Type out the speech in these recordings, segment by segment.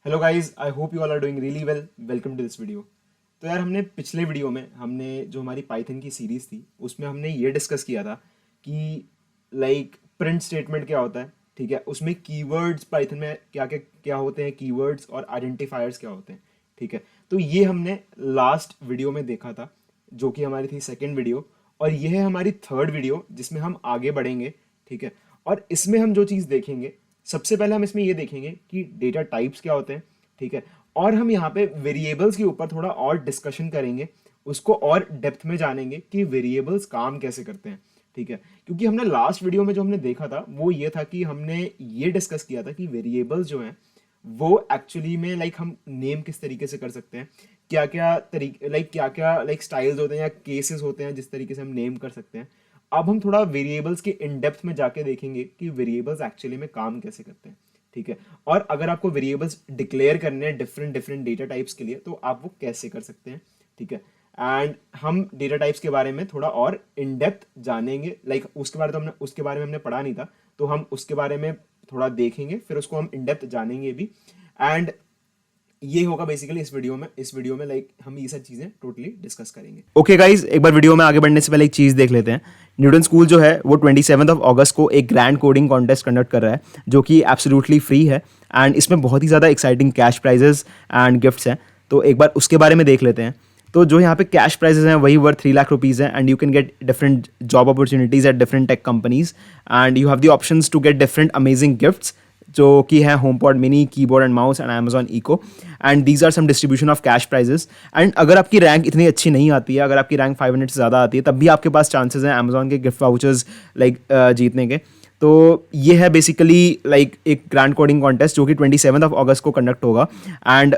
Hello guys, I hope you all are doing really well. Welcome to this video. तो यार, हमने पिछले video में हमने जो हमारी पाइथन की सीरीज थी उसमें हमने ये डिस्कस किया था कि प्रिंट स्टेटमेंट क्या होता है। ठीक है, उसमें कीवर्ड्स पाइथन में क्या क्या क्या होते हैं, कीवर्ड्स और आइडेंटिफायर्स क्या होते हैं। ठीक है, तो ये हमने लास्ट वीडियो में देखा था, जो कि हमारी थी सेकेंड वीडियो। और ये है हमारी थर्ड वीडियो जिसमें हम आगे बढ़ेंगे। ठीक है, और इसमें हम जो चीज़ देखेंगे, सबसे पहले हम इसमें ये देखेंगे कि डेटा टाइप्स क्या होते हैं। ठीक है, और हम यहाँ पे वेरिएबल्स के ऊपर थोड़ा और डिस्कशन करेंगे, उसको और डेप्थ में जानेंगे कि वेरिएबल्स काम कैसे करते हैं। ठीक है, क्योंकि हमने लास्ट वीडियो में जो हमने देखा था वो ये था कि हमने ये डिस्कस किया था कि वेरिएबल्स जो हैं वो एक्चुअली में हम नेम किस तरीके से कर सकते हैं, क्या क्या तरीके क्या क्या स्टाइल्स होते हैं या केसेस होते हैं जिस तरीके से हम नेम कर सकते हैं। अब हम थोड़ा वेरिएबल्स के इन डेप्थ में जाके देखेंगे कि वेरिएबल्स एक्चुअली में काम कैसे करते हैं। ठीक है, और अगर आपको वेरिएबल्स डिक्लेयर करने हैं डिफरेंट डिफरेंट डेटा टाइप्स के लिए तो आप वो कैसे कर सकते हैं। ठीक है, एंड हम डेटा टाइप्स के बारे में थोड़ा और इन डेप्थ जानेंगे। उसके बारे में हमने पढ़ा नहीं था, तो हम उसके बारे में थोड़ा देखेंगे, फिर उसको हम इन डेप्थ जानेंगे भी। एंड ये होगा बेसिकली इस वीडियो में हम ये सब चीजें टोटली डिस्कस करेंगे। ओके गाइज, एक बार वीडियो में आगे बढ़ने से पहले एक चीज़ देख लेते हैं। न्यूटन स्कूल जो है वो 27 को एक ग्रैंड कोडिंग कॉन्टेस्ट कंडक्ट कर रहा है, जो कि एब्सोल्युटली फ्री है। एंड इसमें बहुत ही ज़्यादा exciting cash prizes and gifts हैं। तो एक बार उसके बारे में देख लेते हैं। तो जो यहाँ पे कैश प्राइजेस हैं वही वर्थ 3 लाख रुपीज़ हैं। And you can get different job opportunities at different tech companies. And you have the options to get different amazing gifts, जो कि है HomePod mini, keyboard and mouse and Amazon Echo. And these are some distribution of cash prizes. And अगर आपकी rank इतनी अच्छी नहीं आती है, अगर आपकी रैंक 500 से ज़्यादा आती है, तब भी आपके पास चांसेस हैं अमेजॉन के गिफ्ट वाउचर्स जीतने के। तो ये है बेसिकली एक ग्रैंड कोडिंग कॉन्टेस्ट जो कि 27 को कंडक्ट होगा। एंड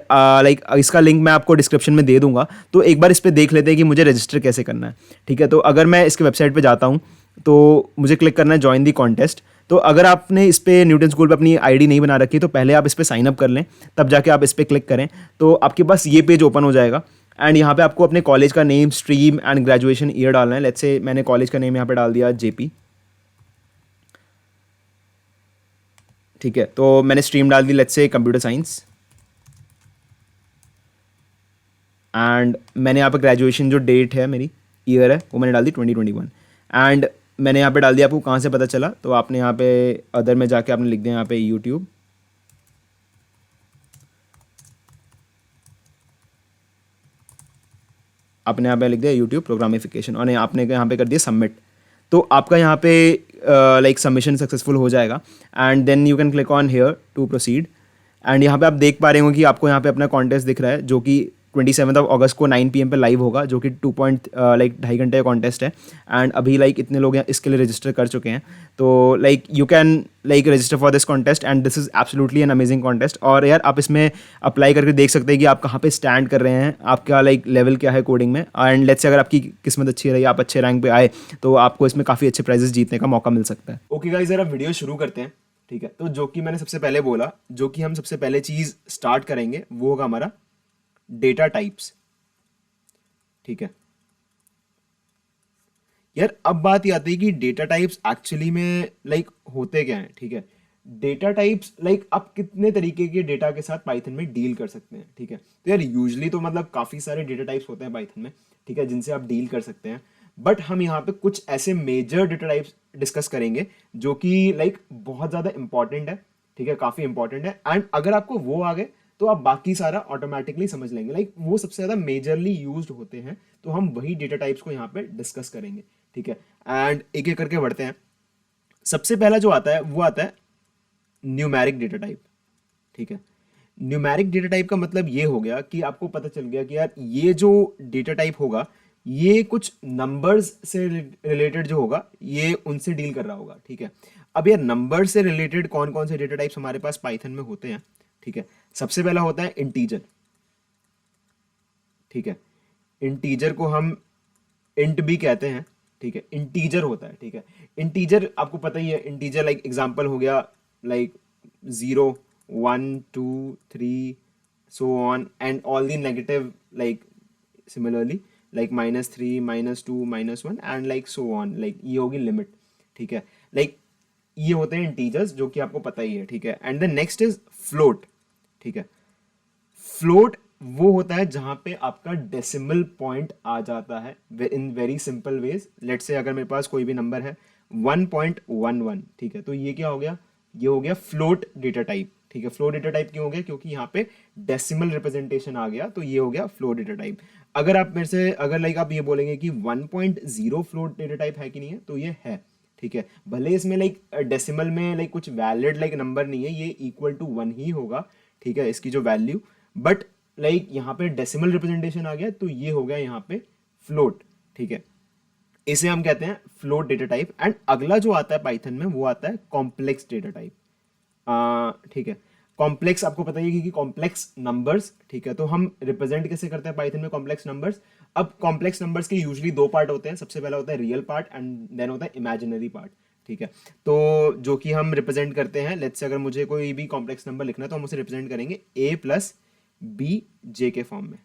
इसका लिंक मैं आपको डिस्क्रिप्शन में दे दूंगा। तो एक बार इस पर देख लेते हैं कि मुझे रजिस्टर कैसे करना है। ठीक है, तो अगर मैं इसके वेबसाइट पे जाता हूँ तो मुझे क्लिक करना है ज्वाइन दी कॉन्टेस्ट। तो अगर आपने इस पर न्यूटन स्कूल पे अपनी आईडी नहीं बना रखी तो पहले आप इस पर साइन अप कर लें, तब जाके आप इस पर क्लिक करें तो आपके पास ये पेज ओपन हो जाएगा। एंड यहाँ पे आपको अपने कॉलेज का name, stream and graduation year डालना है। लेट्स से मैंने कॉलेज का नेम यहाँ पे डाल दिया जेपी। ठीक है, तो मैंने स्ट्रीम डाल दी let's say computer science. And मैंने यहाँ पे ग्रेजुएशन जो डेट है मेरी, ईयर है, वो मैंने डाल दी 2021। एंड मैंने यहाँ पे डाल दिया, आपको कहाँ से पता चला, तो आपने यहाँ पे अदर में जाके आपने लिख दिया यहाँ पे यूट्यूब। आपने यहाँ पे लिख दिया यूट्यूब प्रोग्रामिफिकेशन और आपने यहाँ पे कर दिया सबमिट। तो आपका यहाँ पे सबमिशन सक्सेसफुल हो जाएगा। And then you can click on here to proceed. And यहाँ पे आप देख पा रहे हो कि आपको यहाँ पे अपना कॉन्टेस्ट दिख रहा है, जो कि 27 को 9 PM पे लाइव होगा, जो कि 2.5 घंटे का कॉन्टेस्ट है। एंड अभी इतने लोग इसके लिए रजिस्टर कर चुके हैं। तो you can register for this contest and this is absolutely an amazing contest. और यार आप इसमें अप्लाई करके देख सकते हैं कि आप कहाँ पे स्टैंड कर रहे हैं, आपका लेवल क्या है कोडिंग में। एंड लेट्स से अगर आपकी किस्मत अच्छी रही, आप अच्छे रैंक पे आए, तो आपको इसमें काफ़ी अच्छे प्राइजेस जीतने का मौका मिल सकता है। ओके गाइस, जरा वीडियो शुरू करते हैं। ठीक है, तो जो कि मैंने सबसे पहले बोला, जो कि हम सबसे पहले चीज स्टार्ट करेंगे वो होगा हमारा डेटा टाइप्स। ठीक है यार, अब बात ये आती है कि डेटा टाइप्स एक्चुअली में होते क्या हैं। ठीक है, डेटा टाइप्स आप कितने तरीके के डेटा के साथ पाइथन में डील कर सकते हैं। ठीक है, तो यार यूजुअली तो काफी सारे डेटा टाइप्स होते हैं पाइथन में। ठीक है, जिनसे आप डील कर सकते हैं। बट हम यहाँ पे कुछ ऐसे मेजर डेटा टाइप्स डिस्कस करेंगे जो कि बहुत ज्यादा इंपॉर्टेंट है। ठीक है, काफी इंपॉर्टेंट है। एंड अगर आपको वो आ गए तो आप बाकी सारा ऑटोमेटिकली समझ लेंगे। वो सबसे ज्यादा मेजरली यूज्ड होते हैं, तो हम वही डेटा टाइप्स को यहाँ पे डिस्कस करेंगे। ठीक है, एंड एक एक करके बढ़ते हैं। सबसे पहला जो आता है वो आता है न्यूमेरिक डेटा टाइप। ठीक है, न्यूमेरिक डेटा टाइप का मतलब ये हो गया कि आपको पता चल गया कि यार ये जो डेटा टाइप होगा ये कुछ नंबर्स से रिलेटेड जो होगा ये उनसे डील कर रहा होगा। ठीक है, अब यार नंबर से रिलेटेड कौन कौन से डेटा टाइप्स हमारे पास पाइथन में होते हैं। ठीक है, सबसे पहला होता है इंटीजर। ठीक है, इंटीजर को हम इंट भी कहते हैं। ठीक है, इंटीजर होता है। ठीक है, इंटीजर आपको पता ही है, इंटीजर एग्जांपल हो गया 0, 1, 2, 3 so on and all the negative similarly -3, -2, -1 and so on, ये होगी लिमिट। ठीक है, ये होते हैं इंटीजर्स जो कि आपको पता ही है। ठीक है, and the next is float. ठीक है, फ्लोट वो होता है जहां पे आपका डेसिमल पॉइंट आ जाता है in very simple ways. Let's say अगर मेरे पास कोई भी नंबर है 1.11, ठीक है, तो ये क्या हो गया, ये हो गया फ्लोट डेटा टाइप। ठीक है, फ्लोट डेटा टाइप क्यों हो गया, क्योंकि यहाँ पे डेसिमल रिप्रेजेंटेशन आ गया, तो ये हो गया फ्लोट डेटा टाइप। अगर आप मेरे से अगर लाइक आप ये बोलेंगे कि 1.0 फ्लोट डेटा टाइप है कि नहीं है, तो ये है। ठीक है, भले इसमें लाइक डेसिमल में लाइक कुछ वैलिड लाइक नंबर नहीं है, ये इक्वल टू 1 ही होगा। ठीक है, इसकी जो वैल्यू, बट लाइक यहाँ पे डेसिमल रिप्रेजेंटेशन आ गया, तो ये हो गया यहाँ पे फ्लोट। ठीक है, इसे हम कहते हैं फ्लोट डेटा टाइप। एंड अगला जो आता है पाइथन में वो आता है कॉम्प्लेक्स डेटा टाइप। ठीक है, कॉम्प्लेक्स आपको पता ही है कि कॉम्प्लेक्स नंबर्स। ठीक है, तो हम रिप्रेजेंट कैसे करते हैं पाइथन में कॉम्प्लेक्स नंबर्स। अब कॉम्प्लेक्स नंबर्स के यूजुअली दो पार्ट होते हैं, सबसे पहला होता है रियल पार्ट एंड देन होता है इमेजिनरी पार्ट। ठीक है, तो जो कि हम रिप्रेजेंट करते हैं, लेट्स से अगर मुझे कोई भी कॉम्प्लेक्स नंबर लिखना है तो हम उसे रिप्रेजेंट करेंगे a प्लस बी जे के फॉर्म में।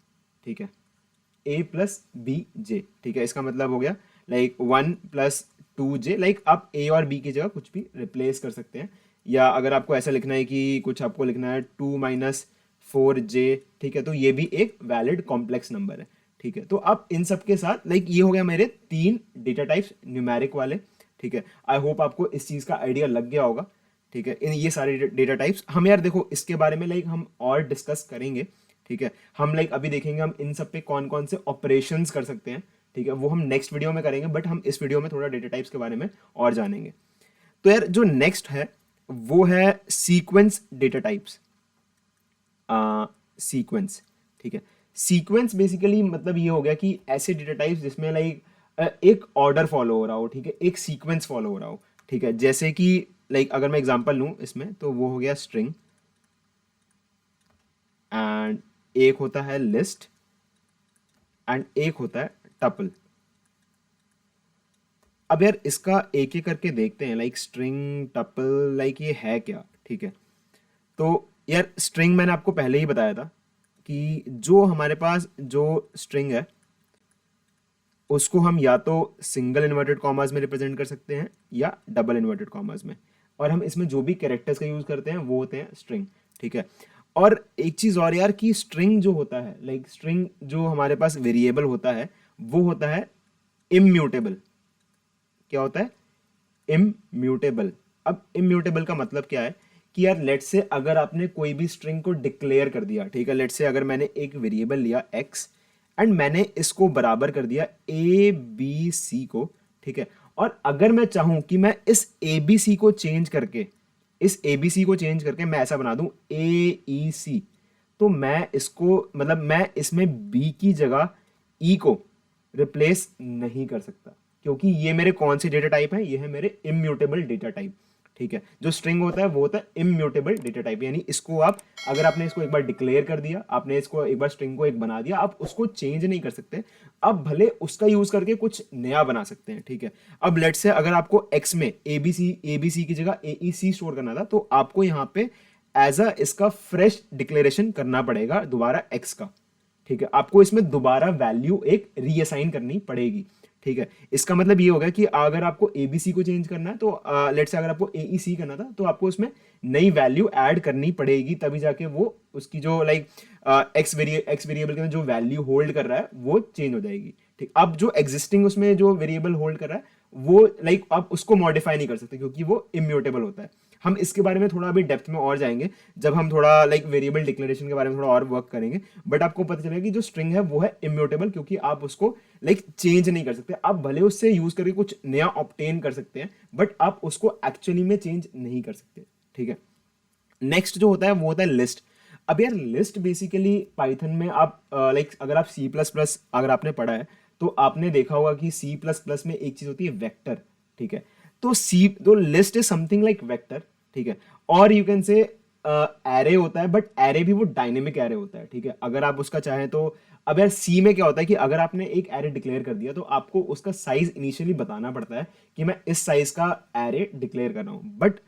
ठीक है, a प्लस बी जे। ठीक है, इसका मतलब हो गया लाइक 1 + 2j। लाइक आप a और b की जगह कुछ भी रिप्लेस कर सकते हैं, या अगर आपको ऐसा लिखना है कि कुछ आपको लिखना है 2 - 4j। ठीक है, तो ये भी एक वैलिड कॉम्प्लेक्स नंबर है। ठीक है, तो अब इन सब के साथ लाइक ये हो गया मेरे 3 डेटा टाइप्स न्यूमेरिक वाले। ठीक है, आई होप आपको इस चीज़ का आइडिया लग गया होगा। ठीक है, इन ये सारे डेटा टाइप्स हम यार देखो इसके बारे में लाइक हम और डिस्कस करेंगे। ठीक है, हम लाइक अभी देखेंगे हम इन सब पे कौन कौन से ऑपरेशंस कर सकते हैं। ठीक है, वो हम नेक्स्ट वीडियो में करेंगे, बट हम इस वीडियो में थोड़ा डेटा टाइप्स के बारे में और जानेंगे। तो यार जो नेक्स्ट है वो है सीक्वेंस डेटा टाइप्स। सीक्वेंस, ठीक है, सीक्वेंस बेसिकली मतलब ये हो गया कि ऐसे डेटा टाइप्स जिसमें लाइक एक ऑर्डर फॉलो हो रहा हो। ठीक है, एक सीक्वेंस फॉलो हो रहा हो। ठीक है, जैसे कि लाइक अगर मैं एग्जांपल लूं इसमें, तो वो हो गया स्ट्रिंग, एंड एक होता है लिस्ट, एंड एक होता है टपल। अब यार इसका एक एक करके देखते हैं, लाइक स्ट्रिंग, टपल, लाइक ये है क्या। ठीक है, तो यार स्ट्रिंग मैंने आपको पहले ही बताया था कि जो हमारे पास जो स्ट्रिंग है उसको हम या तो सिंगल इन्वर्टेड कॉमास में रिप्रेजेंट कर सकते हैं या डबल इन्वर्टेड कॉमास में, और हम इसमें जो भी कैरेक्टर्स का यूज करते हैं वो होते हैं स्ट्रिंग। ठीक है, और एक चीज और यार कि स्ट्रिंग जो होता है, लाइक स्ट्रिंग जो हमारे पास वेरिएबल होता है वो होता है इम्यूटेबल। क्या होता है, इम्यूटेबल। अब इम्यूटेबल का मतलब क्या है कि यार लेट्स से अगर आपने कोई भी स्ट्रिंग को डिक्लेयर कर दिया। ठीक है, लेट्स से अगर मैंने एक वेरिएबल लिया x एंड मैंने इसको बराबर कर दिया ए बी सी को। ठीक है, और अगर मैं चाहूं कि मैं इस ए बी सी को चेंज करके, इस ए बी सी को चेंज करके मैं ऐसा बना दूं ए ई सी, तो मैं इसको मतलब मैं इसमें बी की जगह ई को रिप्लेस नहीं कर सकता, क्योंकि ये मेरे कौन से डेटा टाइप हैं, ये है मेरे इम्यूटेबल डेटा टाइप। ठीक है, जो स्ट्रिंग होता है वो होता है इम्यूटेबल डेटा टाइप, यानी इसको आप अगर आपने इसको एक बार डिक्लेयर कर दिया, आपने इसको एक बार स्ट्रिंग को एक बना दिया, आप उसको चेंज नहीं कर सकते। अब भले उसका यूज करके कुछ नया बना सकते हैं। ठीक है, अब लेट से अगर आपको एक्स में ए बी सी की जगह ए ई सी स्टोर करना था, तो आपको यहाँ पे एज अ इसका फ्रेश डिक्लेरेशन करना पड़ेगा दोबारा एक्स का। ठीक है, आपको इसमें दोबारा वैल्यू एक रीअसाइन करनी पड़ेगी। ठीक है, इसका मतलब ये होगा कि अगर आपको एबीसी को चेंज करना है, तो लेट्स से अगर आपको एईसी करना था, तो आपको उसमें नई वैल्यू ऐड करनी पड़ेगी, तभी जाके वो उसकी जो लाइक एक्स वेरिएबल के अंदर जो वैल्यू होल्ड कर रहा है वो चेंज हो जाएगी। ठीक, अब जो एग्जिस्टिंग उसमें जो वेरिएबल होल्ड कर रहा है वो लाइक आप उसको मॉडिफाई नहीं कर सकते, क्योंकि वो इम्यूटेबल होता है। हम इसके बारे में थोड़ा अभी डेप्थ में और जाएंगे जब हम थोड़ा लाइक वेरिएबल डिक्लेरेशन के बारे में थोड़ा और वर्क करेंगे, बट आपको पता चलेगा कि जो स्ट्रिंग है वो है इम्यूटेबल, क्योंकि आप उसको लाइक चेंज नहीं कर सकते। आप भले उससे यूज करके कुछ नया ऑब्टेन कर सकते हैं, बट आप उसको एक्चुअली में चेंज नहीं कर सकते। ठीक है, नेक्स्ट जो होता है वो होता है लिस्ट। अब यार लिस्ट बेसिकली पाइथन में आप लाइक अगर आप सी प्लस प्लस अगर आपने पढ़ा है, तो आपने देखा होगा कि सी प्लस प्लस में एक चीज होती है वेक्टर। ठीक है, तो list is something like vector. ठीक है, और यू कैन से एरे होता है, बट एरे भी वो डायनेमिक एरे होता है। ठीक है, अगर आप उसका चाहें तो, अब यार सी में क्या होता है कि अगर आपने एक एरे डिक्लेयर कर दिया, तो आपको उसका साइज इनिशियली बताना पड़ता है कि मैं इस साइज का एरे डिक्लेयर कर रहा हूं। बट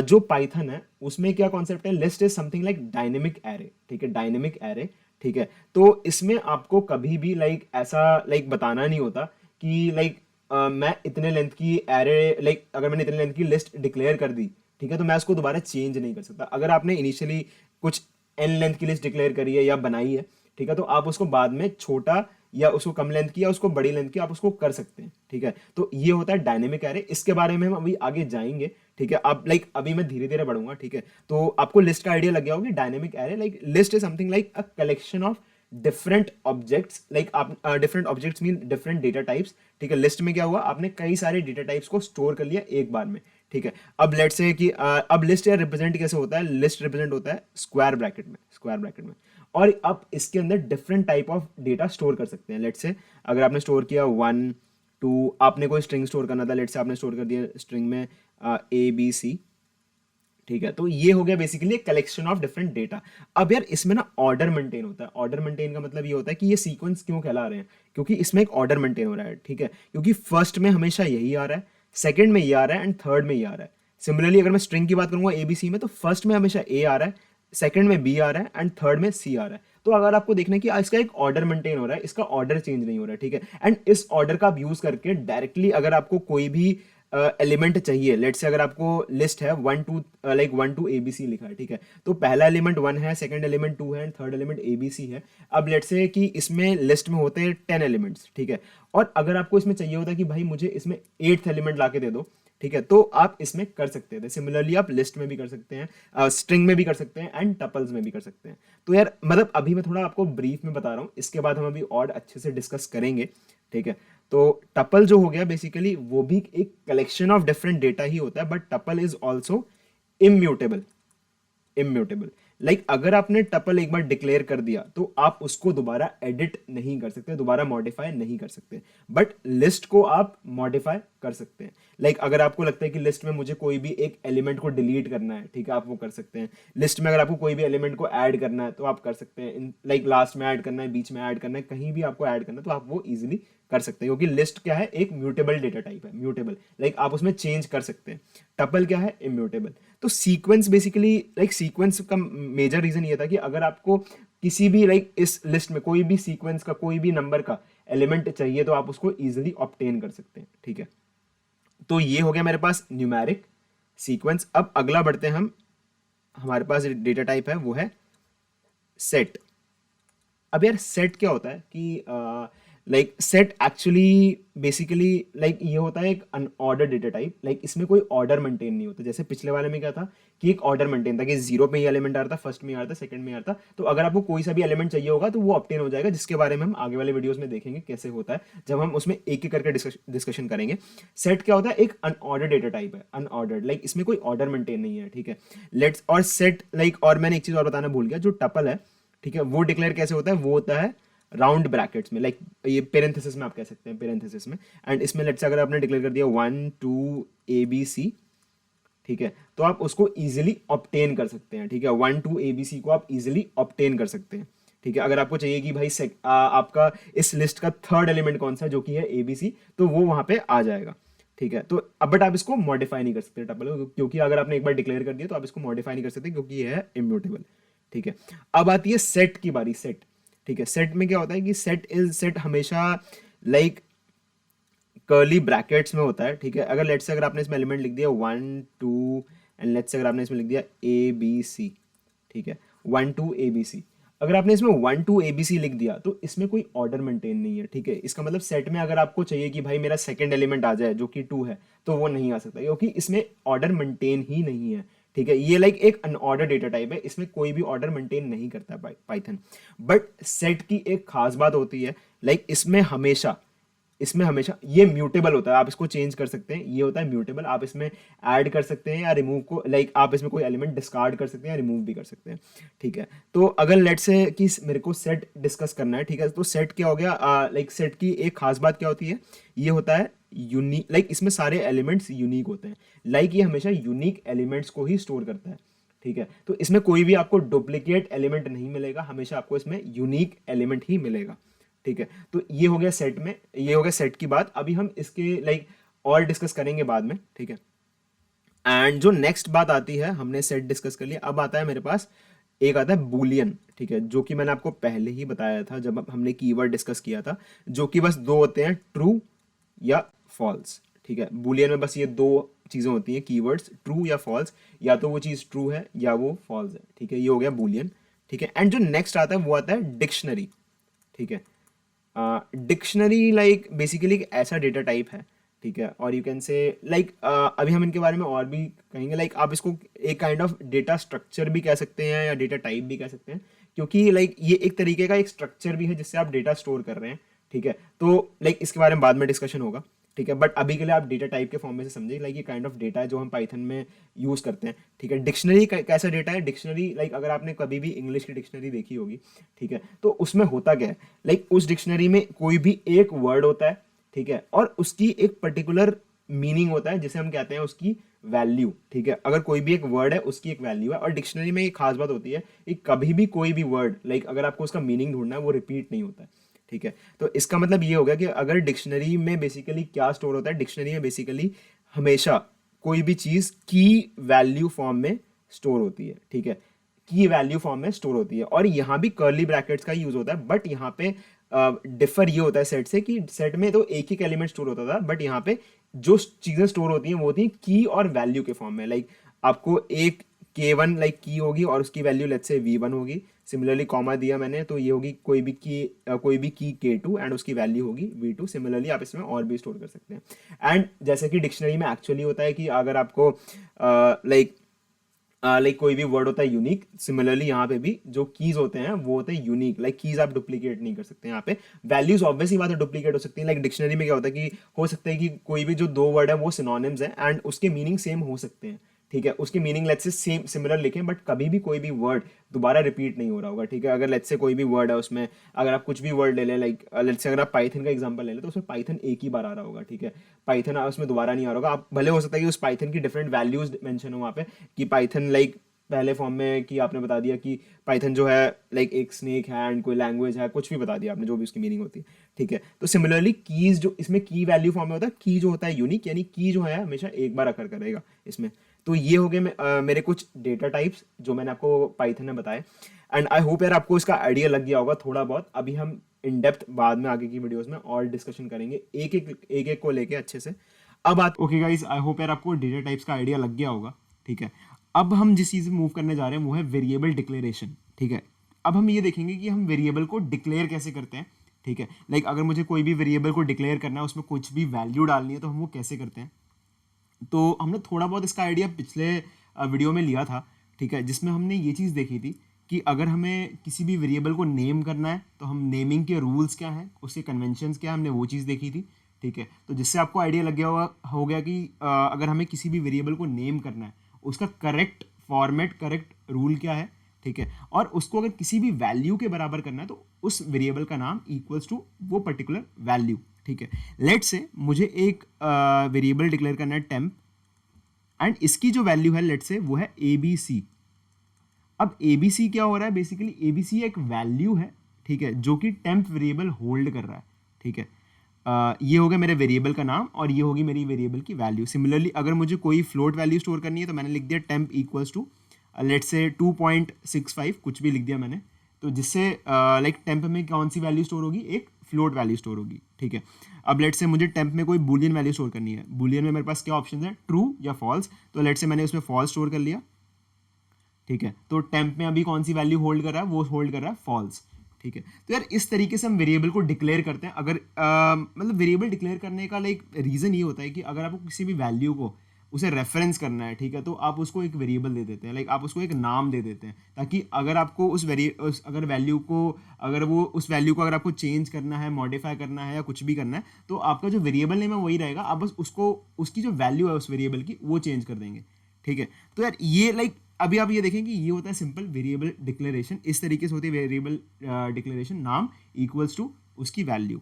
जो पाइथन है उसमें क्या कॉन्सेप्ट है, list is something like dynamic array. ठीक है, डायनेमिक एरे। ठीक है, तो इसमें आपको कभी भी लाइक ऐसा लाइक बताना नहीं होता कि लाइक मैं इतने लेंथ की एरे, लाइक अगर मैंने इतने लेंथ की लिस्ट डिक्लेयर कर दी, ठीक है, तो मैं उसको दोबारा चेंज नहीं कर सकता। अगर आपने इनिशियली कुछ n लेंथ की लिस्ट डिक्लेयर करी है या बनाई है, ठीक है, तो आप उसको बाद में छोटा या उसको कम लेंथ की या उसको बड़ी लेंथ की आप उसको कर सकते हैं, ठीक है। तो ये होता है डायनेमिक एरे, इसके बारे में हम अभी आगे जाएंगे, ठीक है। आप लाइक अभी मैं धीरे धीरे बढ़ूंगा, ठीक है। तो आपको लिस्ट का आइडिया लग गया होगा। Dynamic array like list is something like a collection of different objects, like आप different objects mean different data types, ठीक है। लिस्ट में क्या हुआ, आपने कई सारे डेटा टाइप्स को स्टोर कर लिया एक बार में, ठीक है। अब लेट से कि अब लिस्ट या रिप्रेजेंट कैसे होता है, लिस्ट रिप्रेजेंट होता है स्क्वायर ब्रैकेट में, स्क्वायर ब्रैकेट में, और आप इसके अंदर different type of data store कर सकते हैं। लेट से अगर आपने स्टोर किया 1 2, आपने कोई स्ट्रिंग स्टोर करना था, लेट से आपने स्टोर कर दिया स्ट्रिंग में ABC, ठीक है। तो ये हो गया basically collection of different data. अब यार इसमें ना ऑर्डर मेंटेन होता है। ऑर्डर मेंटेन का मतलब ये होता है कि ये सीक्वेंस क्यों कहला रहे हैं, क्योंकि इसमें एक ऑर्डर मेंटेन हो रहा है, ठीक है। क्योंकि फर्स्ट में हमेशा यही आ रहा है, सेकंड में ये आ रहा है एंड थर्ड में ये आ रहा है। सिमिलरली अगर मैं स्ट्रिंग की बात करूंगा ABC में, तो फर्स्ट में हमेशा A आ रहा है, सेकंड में B आ रहा है एंड थर्ड में C आ रहा है। तो अगर आपको देखना है कि इसका एक ऑर्डर मेंटेन हो रहा है, इसका ऑर्डर चेंज नहीं हो रहा है, ठीक है। एंड इस ऑर्डर का आप यूज करके डायरेक्टली अगर आपको कोई भी एलिमेंट चाहिए, लेट से अगर आपको लिस्ट है 1 2 लाइक 1 2 ABC लिखा है, ठीक है। तो पहला एलिमेंट 1 है, सेकंड एलिमेंट 2 है एंड थर्ड एलिमेंट ABC है। अब लेट से कि इसमें लिस्ट में होते हैं 10 एलिमेंट्स, ठीक है। और अगर आपको इसमें चाहिए होता है कि भाई मुझे इसमें 8th एलिमेंट ला के दे दो, ठीक है, तो आप इसमें कर सकते थे। सिमिलरली आप लिस्ट में भी कर सकते हैं, स्ट्रिंग में भी कर सकते हैं एंड टपल्स में भी कर सकते हैं। तो यार मतलब अभी मैं थोड़ा आपको ब्रीफ में बता रहा हूँ, इसके बाद हम अभी और अच्छे से डिस्कस करेंगे, ठीक है। तो टपल जो हो गया बेसिकली वो भी एक कलेक्शन ऑफ डिफरेंट डेटा ही होता है, but tuple is also immutable. Immutable like अगर आपने टपल एक बार डिक्लेयर कर दिया तो आप उसको दोबारा एडिट नहीं कर सकते, दोबारा मॉडिफाई नहीं कर सकते। बट लिस्ट को आप मॉडिफाई कर सकते हैं। लाइक अगर आपको लगता है कि लिस्ट में मुझे कोई भी एक एलिमेंट को डिलीट करना है, ठीक है, आप वो कर सकते हैं। लिस्ट में अगर आपको कोई भी एलिमेंट को ऐड करना है तो आप कर सकते हैं। लाइक लास्ट में ऐड करना है, बीच में ऐड करना है, कहीं भी आपको ऐड करना है तो आप वो इजिली कर सकते हैं, क्योंकि लिस्ट क्या है, एक म्यूटेबल डेटा टाइप है, म्यूटेबल लाइक आप उसमें चेंज कर सकते हैं। टपल क्या है, इम्यूटेबल। तो सीक्वेंस बेसिकली लाइक सीक्वेंस का मेजर रीजन ये था कि अगर आपको किसी भी लाइक इस लिस्ट में कोई भी सीक्वेंस का कोई भी नंबर का एलिमेंट चाहिए तो आप उसको इजिली ऑब्टेन कर सकते हैं, ठीक है। तो ये हो गया मेरे पास न्यूमेरिक सीक्वेंस। अब अगला बढ़ते हैं हम, हमारे पास डेटा टाइप है वो है सेट। अब यार सेट क्या होता है कि like set actually basically like ये होता है एक अनऑर्डर डेटा टाइप। लाइक इसमें कोई ऑर्डर मेंटेन नहीं होता। जैसे पिछले वाले में क्या था कि एक ऑर्डर मेंटेन था कि 0 पे ये एलिमेंट आ रहा था, फर्स्ट में आ रहा था, सेकंड में आ रहा था। तो अगर आपको कोई सा भी एलिमेंट चाहिए होगा तो वो ऑब्टेन हो जाएगा, जिसके बारे में हम आगे वाले वीडियोस में देखेंगे कैसे होता है, जब हम उसमें एक एक करके डिस्कशन करेंगे। सेट क्या होता है, एक अनऑर्डर डेटा टाइप है, अनऑर्डर्ड लाइक इसमें कोई ऑर्डर मेंटेन नहीं है, ठीक है। लेट्स और सेट लाइक और मैंने एक चीज और बताना भूल गया, जो टपल है, ठीक है, वो डिक्लेयर कैसे होता है, वो होता है राउंड ब्रैकेट्स में, लाइक ये पेरेंथेसिस में आप कह सकते हैं, पेरेंथेसिस में। एंड इसमें लेट्स अगर आपने डिक्लेयर कर दिया 1 2 ABC, ठीक है, तो आप उसको इजीली ऑब्टेन कर सकते हैं, ठीक है। 1 2 ABC को आप इजीली ऑब्टेन कर सकते हैं, ठीक है। अगर आपको चाहिए कि भाई आपका इस लिस्ट का थर्ड एलिमेंट कौन सा है जो कि है ABC, तो वो वहां पे आ जाएगा, ठीक है। तो अब बट आप इसको मॉडिफाई नहीं कर सकते टपल को, क्योंकि अगर आपने एक बार डिक्लेयर कर दिया तो आप इसको मॉडिफाई नहीं कर सकते, क्योंकि ये है इम्यूटेबल, ठीक है। अब आती है सेट की बारी, सेट, ठीक है। सेट में क्या होता है कि सेट हमेशा लाइक कर्ली ब्रैकेट्स में होता है, ठीक है। अगर लेट्स से अगर आपने इसमें एलिमेंट लिख दिया 1 2 एंड लेट्स से अगर आपने इसमें लिख दिया ABC, ठीक है, 1 2 ABC, अगर आपने इसमें 1 2 ABC लिख दिया तो इसमें कोई ऑर्डर मेंटेन नहीं है, ठीक है। इसका मतलब सेट में अगर आपको चाहिए कि भाई मेरा सेकंड एलिमेंट आ जाए जो कि 2 है, तो वो नहीं आ सकता, क्योंकि इसमें ऑर्डर मेंटेन ही नहीं है, ठीक है। ये लाइक एक अनऑर्डर डेटा टाइप है, इसमें कोई भी ऑर्डर मेंटेन नहीं करता पाइथन। बट सेट की एक खास बात होती है, लाइक इसमें हमेशा ये म्यूटेबल होता है, आप इसको चेंज कर सकते हैं, ये होता है म्यूटेबल। आप इसमें ऐड कर सकते हैं या रिमूव को, लाइक आप इसमें कोई एलिमेंट डिस्कार्ड कर सकते हैं या रिमूव भी कर सकते हैं, ठीक है। तो अगर लेट से कि मेरे को सेट डिस्कस करना है, ठीक है, तो सेट क्या हो गया, लाइक सेट की एक खास बात क्या होती है, ये होता है यूनिक, लाइक इसमें सारे एलिमेंट्स यूनिक होते हैं, लाइक ये हमेशा यूनिक एलिमेंट्स को ही स्टोर करता है, ठीक है। तो इसमें कोई भी आपको डुप्लीकेट एलिमेंट नहीं मिलेगा, हमेशा आपको इसमें यूनिक एलिमेंट ही मिलेगा, ठीक है। तो ये हो गया सेट में, ये हो गया सेट की बात। अभी हम इसके लाइक और डिस्कस करेंगे बाद में, ठीक है। एंड जो नेक्स्ट बात आती है, हमने सेट डिस्कस कर लिया, अब आता है मेरे पास एक आता है बूलियन, ठीक है, जो कि मैंने आपको पहले ही बताया था जब हमने कीवर्ड डिस्कस किया था, जो कि बस दो होते हैं, ट्रू या फॉल्स, ठीक है। बूलियन में बस ये दो चीजें होती हैं कीवर्ड्स, ट्रू या फॉल्स, या तो वो चीज ट्रू है या वो फॉल्स है, ठीक है। ये हो गया बूलियन, ठीक है। एंड जो नेक्स्ट आता है वो आता है डिक्शनरी, ठीक है। डिक्शनरी लाइक बेसिकली एक ऐसा डेटा टाइप है, ठीक है, और यू कैन से लाइक अभी हम इनके बारे में और भी कहेंगे, लाइक आप इसको एक काइंड ऑफ डेटा स्ट्रक्चर भी कह सकते हैं या डेटा टाइप भी कह सकते हैं, क्योंकि लाइक ये एक तरीके का एक स्ट्रक्चर भी है जिससे आप डेटा स्टोर कर रहे हैं, ठीक है। तो लाइक इसके बारे में बाद में डिस्कशन होगा, ठीक है, बट अभी के लिए आप डेटा टाइप के फॉर्म में से समझिए, लाइक ये काइंड ऑफ डेटा है जो हम पाइथन में यूज़ करते हैं, ठीक है। डिक्शनरी कैसा डेटा है? डिक्शनरी लाइक अगर आपने कभी भी इंग्लिश की डिक्शनरी देखी होगी, ठीक है, तो उसमें होता क्या है, लाइक उस डिक्शनरी में कोई भी एक वर्ड होता है, ठीक है, और उसकी एक पर्टिकुलर मीनिंग होता है जिसे हम कहते हैं उसकी वैल्यू, ठीक है। अगर कोई भी एक वर्ड है उसकी एक वैल्यू है, और डिक्शनरी में एक खास बात होती है कि कभी भी कोई भी वर्ड लाइक अगर आपको उसका मीनिंग ढूंढना है वो रिपीट नहीं होता है, ठीक है। तो इसका मतलब ये हो गया कि अगर डिक्शनरी में बेसिकली क्या स्टोर होता है, डिक्शनरी में बेसिकली हमेशा कोई भी चीज़ की वैल्यू फॉर्म में स्टोर होती है, ठीक है, की वैल्यू फॉर्म में स्टोर होती है। और यहाँ भी कर्ली ब्रैकेट्स का यूज होता है, बट यहाँ पे डिफर ये होता है सेट से कि सेट में तो एक ही एलिमेंट स्टोर होता था, बट यहाँ पे जो चीज़ें स्टोर होती हैं वो होती हैं की और वैल्यू के फॉर्म में। लाइक आपको एक K1 लाइक की होगी और उसकी वैल्यू लेट्स से V1 होगी, सिमिलरली कॉमा दिया मैंने तो ये होगी कोई भी की K2 एंड उसकी वैल्यू होगी V2। सिमिलरली आप इसमें और भी स्टोर कर सकते हैं। एंड जैसे कि डिक्शनरी में एक्चुअली होता है कि अगर आपको लाइक कोई भी वर्ड होता है यूनिक, सिमिलरली यहाँ पे भी जो कीज होते हैं वो होते हैं यूनिक, लाइक कीज आप डुप्लीकेट नहीं कर सकते। यहाँ पे वैल्यूज ऑब्वियसली बात है डुप्लीकेट हो सकती है, लाइक डिक्शनरी में क्या होता है कि हो सकता है कि कोई भी जो दो वर्ड है वो सिनोनिम्स हैं एंड उसके मीनिंग सेम हो सकते हैं, ठीक है, उसके meaning let's say same similar लिखें, बट कभी भी कोई भी वर्ड दोबारा रिपीट नहीं हो रहा होगा, ठीक है। अगर लेट्स से कोई भी वर्ड है उसमें, अगर आप कुछ भी वर्ड ले लें, लाइक लेट्स से अगर आप पाइथन का एग्जांपल ले लें तो उसमें पाइथन एक ही बार आ रहा होगा, ठीक है, पाइथन उसमें दोबारा नहीं आ रहा होगा। आप भले हो सकता है कि उस पाइथन की डिफरेंट वैल्यूज मेंशन हो वहाँ पे कि पाइथन लाइक पहले फॉर्म में कि आपने बता दिया कि पाइथन जो है लाइक एक स्नेक है एंड कोई लैंग्वेज है, कुछ भी बता दिया आपने जो भी उसकी मीनिंग होती है, ठीक है। तो सिमिलरली कीज जो इसमें की वैल्यू फॉर्म में होता है, की जो होता है यूनिक, यानी की जो है हमेशा एक बार अकर करेगा इसमें। तो ये हो गए मेरे कुछ डेटा टाइप्स जो मैंने आपको पाइथन में बताए, एंड आई होप यार आपको इसका आइडिया लग गया होगा थोड़ा बहुत। अभी हम इन डेप्थ बाद में आगे की वीडियोस में और डिस्कशन करेंगे एक एक को लेके अच्छे से। अब बात ओके गाइस, आई होप यार आपको डेटा टाइप्स का आइडिया लग गया होगा, ठीक है। अब हम जिस चीज़ मूव करने जा रहे हैं वो है वेरिएबल डिक्लेरेशन, ठीक है। अब हम ये देखेंगे कि हम वेरिएबल को डिक्लेयर कैसे करते हैं, ठीक है। लाइक अगर मुझे कोई भी वेरिएबल को डिक्लेयर करना है, उसमें कुछ भी वैल्यू डालनी है, तो हम वो कैसे करते हैं। तो हमने थोड़ा बहुत इसका आइडिया पिछले वीडियो में लिया था, ठीक है, जिसमें हमने ये चीज़ देखी थी कि अगर हमें किसी भी वेरिएबल को नेम करना है तो हम नेमिंग के रूल्स क्या हैं, उसके कन्वेंशंस क्या हैं, हमने वो चीज़ देखी थी, ठीक है। तो जिससे आपको आइडिया लग गया हो गया कि अगर हमें किसी भी वेरिएबल को नेम करना है उसका करेक्ट फॉर्मेट, करेक्ट रूल क्या है, ठीक है, और उसको अगर किसी भी वैल्यू के बराबर करना है तो उस वेरिएबल का नाम इक्वल्स टू वो पर्टिकुलर वैल्यू, ठीक है। लेट्स से मुझे एक वेरिएबल डिक्लेयर करना है टेम्प, एंड इसकी जो वैल्यू है लेट्स से वो है ABC। अब ABC क्या हो रहा है, बेसिकली ABC एक वैल्यू है, ठीक है, जो कि टेम्प वेरिएबल होल्ड कर रहा है, ठीक है। ये हो गया मेरे वेरिएबल का नाम और ये होगी मेरी वेरिएबल की वैल्यू। सिमिलरली अगर मुझे कोई फ्लोट वैल्यू स्टोर करनी है तो मैंने लिख दिया temp equals to let's say 2.65 कुछ भी लिख दिया मैंने, तो जिससे लाइक टेम्प में कौन सी वैल्यू स्टोर होगी, एक फ्लोट वैल्यू स्टोर होगी, ठीक है। अब लेट्स से मुझे टेम्प में कोई बूलियन वैल्यू स्टोर करनी है, बूलियन में मेरे पास क्या ऑप्शन है, ट्रू या फॉल्स, तो लेट्स से मैंने उसमें फॉल्स स्टोर कर लिया, ठीक है। तो टेम्प में अभी कौन सी वैल्यू होल्ड कर रहा है, वो होल्ड कर रहा है फॉल्स, ठीक है। तो यार इस तरीके से हम वेरिएबल को डिक्लेयर करते हैं। अगर मतलब वेरिएबल डिक्लेयर करने का लाइक रीज़न ये होता है कि अगर आपको किसी भी वैल्यू को उसे रेफरेंस करना है, ठीक है, तो आप उसको एक वेरिएबल दे देते हैं, लाइक आप उसको एक नाम दे देते हैं, ताकि अगर आपको अगर वैल्यू को उस वैल्यू को अगर आपको चेंज करना है, मॉडिफाई करना है या कुछ भी करना है, तो आपका जो वेरिएबल नेम है वही रहेगा, आप बस उसको उसकी जो वैल्यू है उस वेरिएबल की वो चेंज कर देंगे, ठीक है। तो यार ये लाइक अभी आप ये देखेंगे ये होता है सिंपल वेरिएबल डिक्लेरेशन, इस तरीके से होती है वेरिएबल डिक्लेरेशन, नाम इक्वल्स टू उसकी वैल्यू।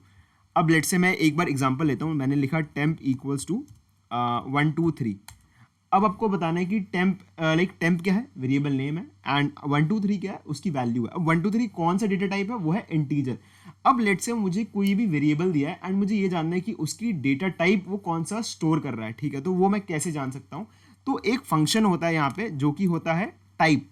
अब लेट से मैं एक बार एग्जांपल लेता हूँ, मैंने लिखा टेम्प इक्वल्स टू 1 2 3। अब आपको बताना है कि टेम्प टेम्प क्या है, वेरिएबल नेम है, एंड 1 2 3 क्या है, उसकी वैल्यू है। अब 1 2 3 कौन सा डेटा टाइप है, वो है इंटीजर। अब लेट से मुझे कोई भी वेरिएबल दिया है एंड मुझे ये जानना है कि उसकी डेटा टाइप वो कौन सा स्टोर कर रहा है, ठीक है। तो वो मैं कैसे जान सकता हूँ, तो एक फंक्शन होता है यहाँ पे जो कि होता है टाइप,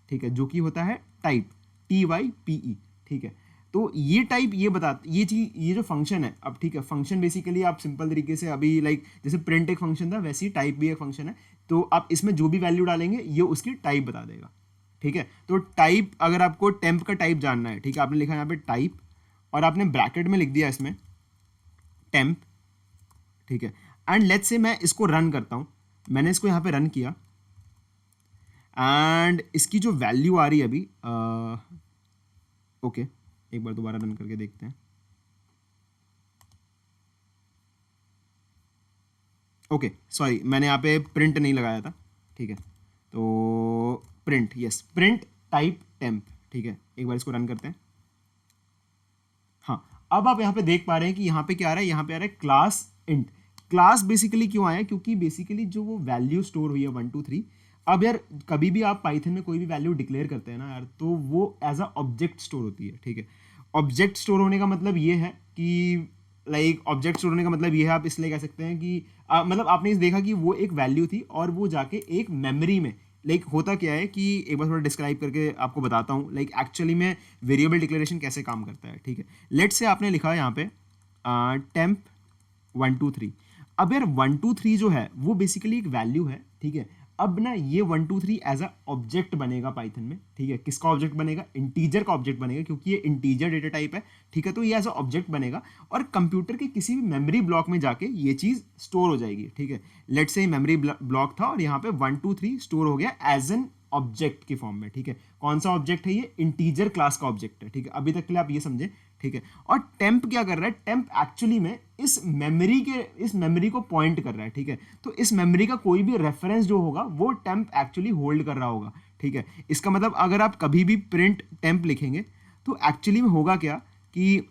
ठीक है, जो कि होता है टाइप TYPE, ठीक है। तो ये टाइप ये ये चीज ये जो फंक्शन है, अब ठीक है, फंक्शन बेसिकली आप सिंपल तरीके से अभी लाइक जैसे प्रिंट एक फंक्शन था वैसे ही टाइप भी एक फंक्शन है, तो आप इसमें जो भी वैल्यू डालेंगे ये उसकी टाइप बता देगा, ठीक है। तो टाइप, अगर आपको टेम्प का टाइप जानना है, ठीक है, आपने लिखा यहाँ पे टाइप और आपने ब्रैकेट में लिख दिया इसमें टेम्प, ठीक है। एंड लेट्स से मैं इसको रन करता हूँ, मैंने इसको यहाँ पे रन किया एंड इसकी जो वैल्यू आ रही है अभी, ओके एक बार दोबारा रन करके देखते हैं। ओके सॉरी, मैंने यहाँ पे प्रिंट नहीं लगाया था, ठीक है। तो print, yes, print type temp, ठीक है। एक बार इसको रन करते हैं। हाँ, अब आप यहाँ पे देख पा रहे हैं कि यहाँ पे क्या आ रहा है, यहाँ पे आ रहा है क्लास इंट। क्लास बेसिकली क्यों आया, क्योंकि बेसिकली जो वो वैल्यू स्टोर हुई है 1 2 3, अब यार कभी भी आप पाइथन में कोई भी वैल्यू डिक्लेयर करते हैं ना यार, तो वो एज अ ऑब्जेक्ट स्टोर होती है, ठीक है। ऑब्जेक्ट स्टोर होने का मतलब ये है कि ऑब्जेक्ट स्टोर होने का मतलब ये है, आप इसलिए कह सकते हैं कि मतलब आपने इस देखा कि वो एक वैल्यू थी और वो जाके एक मेमोरी में, होता क्या है कि एक बार थोड़ा डिस्क्राइब करके आपको बताता हूँ एक्चुअली में वेरिएबल डिक्लेरेशन कैसे काम करता है, ठीक है। लेट्स से आपने लिखा है यहाँ पे टेम्प 1 2 3। अब यार 1 2 3 जो है वो बेसिकली एक वैल्यू है, ठीक है। अब ना ये 1 2 3 एज अ ऑब्जेक्ट बनेगा पाइथन में, ठीक है। किसका ऑब्जेक्ट बनेगा, इंटीजर का ऑब्जेक्ट बनेगा, क्योंकि ये इंटीजर डेटा टाइप है, ठीक है। तो ये एज अ ऑब्जेक्ट बनेगा और कंप्यूटर के किसी भी मेमोरी ब्लॉक में जाके ये चीज स्टोर हो जाएगी, ठीक है। लेट्स से मेमोरी ब्लॉक था और यहाँ पे 1 2 3 स्टोर हो गया एज एन ऑब्जेक्ट की फॉर्म में, ठीक है। कौन सा ऑब्जेक्ट है, ये इंटीजर क्लास का ऑब्जेक्ट है, ठीक है। अभी तक के लिए आप ये समझे, ठीक है। और टेम्प क्या कर रहा है, टेम्प एक्चुअली में इस मेमोरी को पॉइंट कर रहा है, ठीक है। तो इस मेमोरी का कोई भी रेफरेंस जो होगा वो टेम्प एक्चुअली होल्ड कर रहा होगा, ठीक है। इसका मतलब अगर आप कभी भी प्रिंट टेम्प लिखेंगे तो एक्चुअली में होगा क्या कि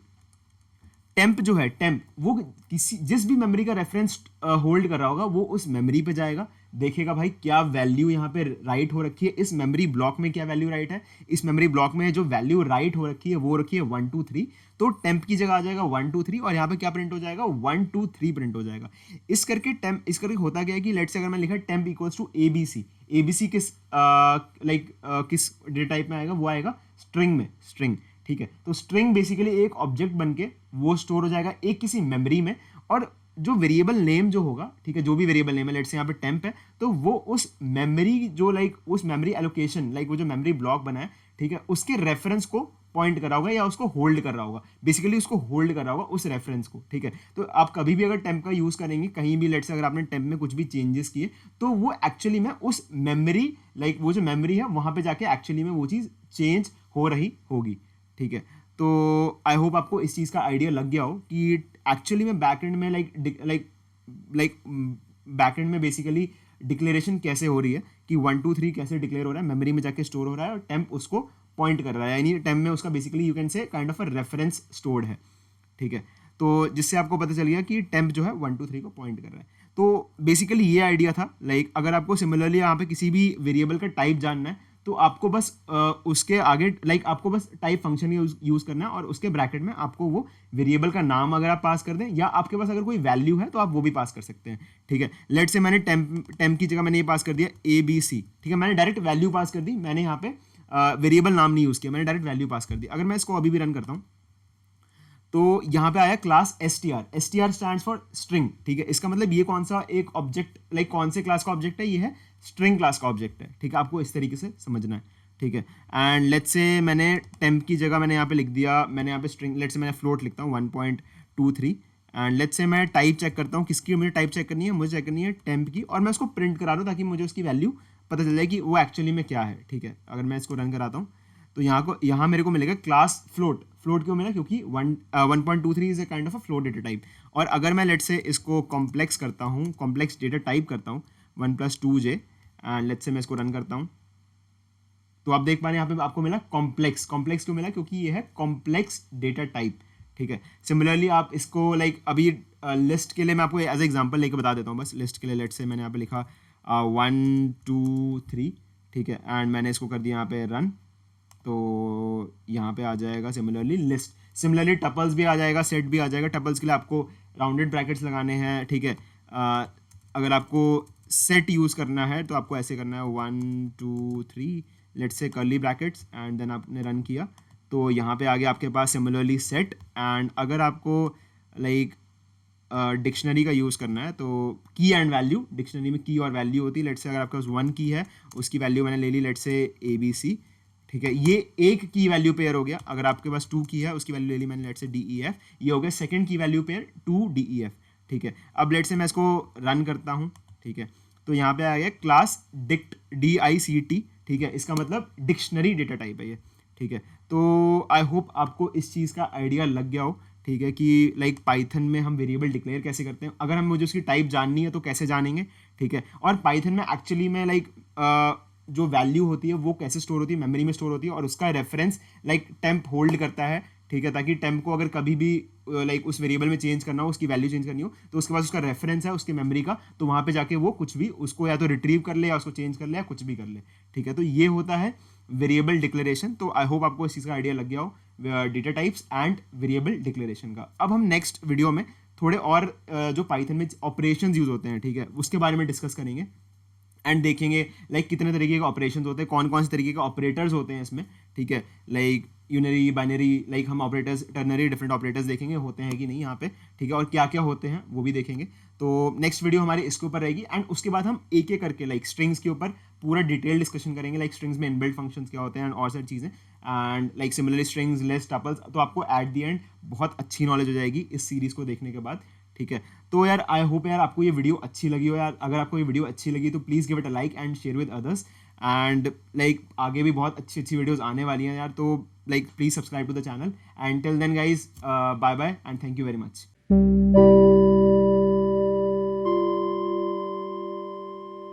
टेम्प जो है, टेम्प वो किसी जिस भी मेमोरी का रेफरेंस होल्ड कर रहा होगा वो उस मेमोरी पे जाएगा, देखेगा भाई क्या वैल्यू यहाँ पे राइट हो रखी है, इस मेमोरी ब्लॉक में क्या वैल्यू राइट है, इस मेमोरी ब्लॉक में जो वैल्यू राइट हो रखी है वो रखी है 1 2 3। तो टेम्प की जगह आ जाएगा 1 2 3 और यहाँ पे क्या प्रिंट हो जाएगा, 1 2 3 प्रिंट हो जाएगा। इस करके होता क्या है कि लेट्स से अगर मैं लिखा temp equals to ABC, ABC किस किस डेटा टाइप में आएगा, वो आएगा स्ट्रिंग में, स्ट्रिंग, ठीक है। तो स्ट्रिंग बेसिकली एक ऑब्जेक्ट बन के वो स्टोर हो जाएगा एक किसी मेमोरी में, और जो वेरिएबल नेम जो होगा, ठीक है, जो भी वेरिएबल नेम है, लेट्स से यहाँ पे टेम्प है, तो वो उस मेमोरी जो उस मेमोरी एलोकेशन वो जो मेमोरी ब्लॉक बना है, ठीक है, उसके रेफरेंस को पॉइंट कर रहा होगा या उसको होल्ड कर रहा होगा, बेसिकली उसको होल्ड कर रहा होगा उस रेफरेंस को, ठीक है। तो आप कभी भी अगर टेम्प का यूज करेंगे कहीं भी, लेट्स से अगर आपने टेम्प में कुछ भी चेंजेस किए तो वो एक्चुअली में उस मेमोरी वो जो मेमोरी है वहां पे जाके एक्चुअली में वो चीज चेंज हो रही होगी, ठीक है। तो आई होप आपको इस चीज़ का आइडिया लग गया हो कि एक्चुअली में बैकएंड में बैकएंड में बेसिकली डिक्लेरेशन कैसे हो रही है कि 1 2 3 कैसे डिक्लेयर हो रहा है, मेमोरी में जाके स्टोर हो रहा है और टेम्प उसको पॉइंट कर रहा है, यानी टेम्प में उसका basically you can say kind of a reference stored है, ठीक है। तो जिससे आपको पता चल गया कि टेम्प जो है 1 2 3 को पॉइंट कर रहा है। तो बेसिकली ये आइडिया था, अगर आपको सिमिलरली यहाँ पे किसी भी वेरिएबल का टाइप जानना है तो आपको बस उसके आगे आपको बस टाइप फंक्शन यूज करना है और उसके ब्रैकेट में आपको वो वेरिएबल का नाम अगर आप पास कर दें या आपके पास अगर कोई वैल्यू है तो आप वो भी पास कर सकते हैं, ठीक है। लेट से मैंने टेम्प की जगह मैंने ये पास कर दिया ABC, ठीक है, मैंने डायरेक्ट वैल्यू पास कर दी, मैंने यहाँ पे वेरिएबल नाम नहीं यूज किया, मैंने डायरेक्ट वैल्यू पास कर दी। अगर मैं इसको अभी भी रन करता हूँ तो यहाँ पे आया class STR stands for string, ठीक है। इसका मतलब ये कौन सा एक ऑब्जेक्ट कौन से क्लास का ऑब्जेक्ट है, ये है स्ट्रिंग क्लास का ऑब्जेक्ट है, ठीक है। आपको इस तरीके से समझना है, ठीक है। एंड लेट्स से मैंने टेम्प की जगह मैंने यहाँ पे लिख दिया, मैंने यहाँ पे स्ट्रिंग, लेट्स से मैंने फ्लोट लिखता हूँ 1.23 एंड लेट्स से मैं टाइप चेक करता हूँ, किसकी मुझे टाइप चेक करनी है, मुझे चेक करनी है टेम्प की, और मैं उसको प्रिंट करा दूँ ताकि मुझे उसकी वैल्यू पता चल जाए कि वो एक्चुअली में क्या है, ठीक है। अगर मैं इसको रन कराता हूँ तो यहाँ मेरे को मिलेगा क्लास फ्लोट। फ्लोट क्यों मिला, क्योंकि 1.23 is a kind of a float data type. और अगर मैं लेट्स से इसको कॉम्प्लेक्स करता हूँ, कॉम्प्लेक्स डेटा टाइप करता हूँ 1 + 2j एंड लेट्स से मैं इसको रन करता हूँ तो आप देख पा रहे हैं यहाँ पे आपको मिला कॉम्प्लेक्स। कॉम्प्लेक्स क्यों मिला, क्योंकि ये है कॉम्प्लेक्स डेटा टाइप, ठीक है। सिमिलरली आप इसको अभी लिस्ट के लिए मैं आपको एज एग्जांपल लेके बता देता हूँ, बस लिस्ट के लिए लेट्स से मैंने यहाँ पे लिखा 1 2 3, ठीक है, एंड मैंने इसको कर दिया यहाँ पे रन, तो यहाँ पे आ जाएगा सिमिलरली लिस्ट। सिमिलरली टपल्स भी आ जाएगा, सेट भी आ जाएगा। टपल्स के लिए आपको राउंडेड ब्रैकेट्स लगाने हैं, ठीक है। अगर आपको सेट यूज़ करना है तो आपको ऐसे करना है 1 2 3 let's say curly brackets and then आपने रन किया तो यहाँ पे आ गया आपके पास सिमिलरली सेट। एंड अगर आपको डिक्शनरी का यूज़ करना है, तो की एंड वैल्यू, डिक्शनरी में की और वैल्यू होती है। लेट्स से अगर आपके पास 1 की है, उसकी वैल्यू मैंने ले ली लेट्स से ABC, ठीक है, ये एक की वैल्यू पेयर हो गया। अगर आपके पास 2 की है, उसकी वैल्यू ले ली मैंने लेट्स से DEF, ये हो गया सेकंड की वैल्यू पेयर 2DEF, ठीक है। अब लेट्स से मैं इसको रन करता हूँ, ठीक है, तो यहाँ पे आ गया क्लास डिक्ट DICT, ठीक है, इसका मतलब डिक्शनरी डेटा टाइप है ये, ठीक है। तो आई होप आपको इस चीज़ का आइडिया लग गया हो, ठीक है, कि लाइक पाइथन में हम वेरिएबल डिक्लेयर कैसे करते हैं। अगर हम मुझे उसकी टाइप जाननी है तो कैसे जानेंगे, ठीक है। और पाइथन में एक्चुअली में लाइक जो वैल्यू होती है वो कैसे स्टोर होती है, मेमोरी में स्टोर होती है, और उसका रेफरेंस लाइक टेम्प होल्ड करता है, ठीक है, ताकि टेम्प को अगर कभी भी लाइक उस वेरिएबल में चेंज करना हो, उसकी वैल्यू चेंज करनी हो, तो उसके पास उसका रेफरेंस है उसकी मेमोरी का, तो वहाँ पे जाके वो कुछ भी उसको या तो रिट्रीव कर ले या उसको चेंज कर ले या कुछ भी कर ले, ठीक है। तो ये होता है वेरिएबल डिक्लेरेशन। तो आई होप आपको इस चीज़ का आइडिया लग गया हो data types and variable declaration का। अब हम नेक्स्ट वीडियो में थोड़े और जो पाइथन में ऑपरेशंस यूज होते हैं, ठीक है, उसके बारे में डिस्कस करेंगे एंड देखेंगे लाइक कितने तरीके के ऑपरेशंस होते हैं, कौन कौन से तरीके के ऑपरेटर्स होते हैं इसमें, ठीक है, लाइक यूनरी, बाइनरी, लाइक हम ऑपरेटर्स, टर्नरी, डिफरेंट ऑपरेटर्स देखेंगे होते हैं कि नहीं यहाँ पे, ठीक है, और क्या क्या होते हैं वो भी देखेंगे। तो नेक्स्ट वीडियो हमारी इसके ऊपर रहेगी एंड उसके बाद हम एक एक करके लाइक स्ट्रिंग्स के ऊपर पूरा डिटेल डिस्कशन करेंगे, लाइक स्ट्रिंग्स में इनबिल्ट फंक्शंस क्या होते हैं एंड और सारी चीज़ें, and like similarly strings, list, tuples. तो आपको एट द एंड बहुत अच्छी नॉलेज हो जाएगी इस सीरीज़ को देखने के बाद, ठीक है। तो यार आई होप यार आपको ये वीडियो अच्छी लगी हो यार। अगर आपको ये वीडियो अच्छी लगी तो please give it a like and share with others, and like आगे भी बहुत अच्छी अच्छी वीडियोस आने वाली हैं यार, तो like please subscribe to the channel and till then guys bye bye and thank you very much.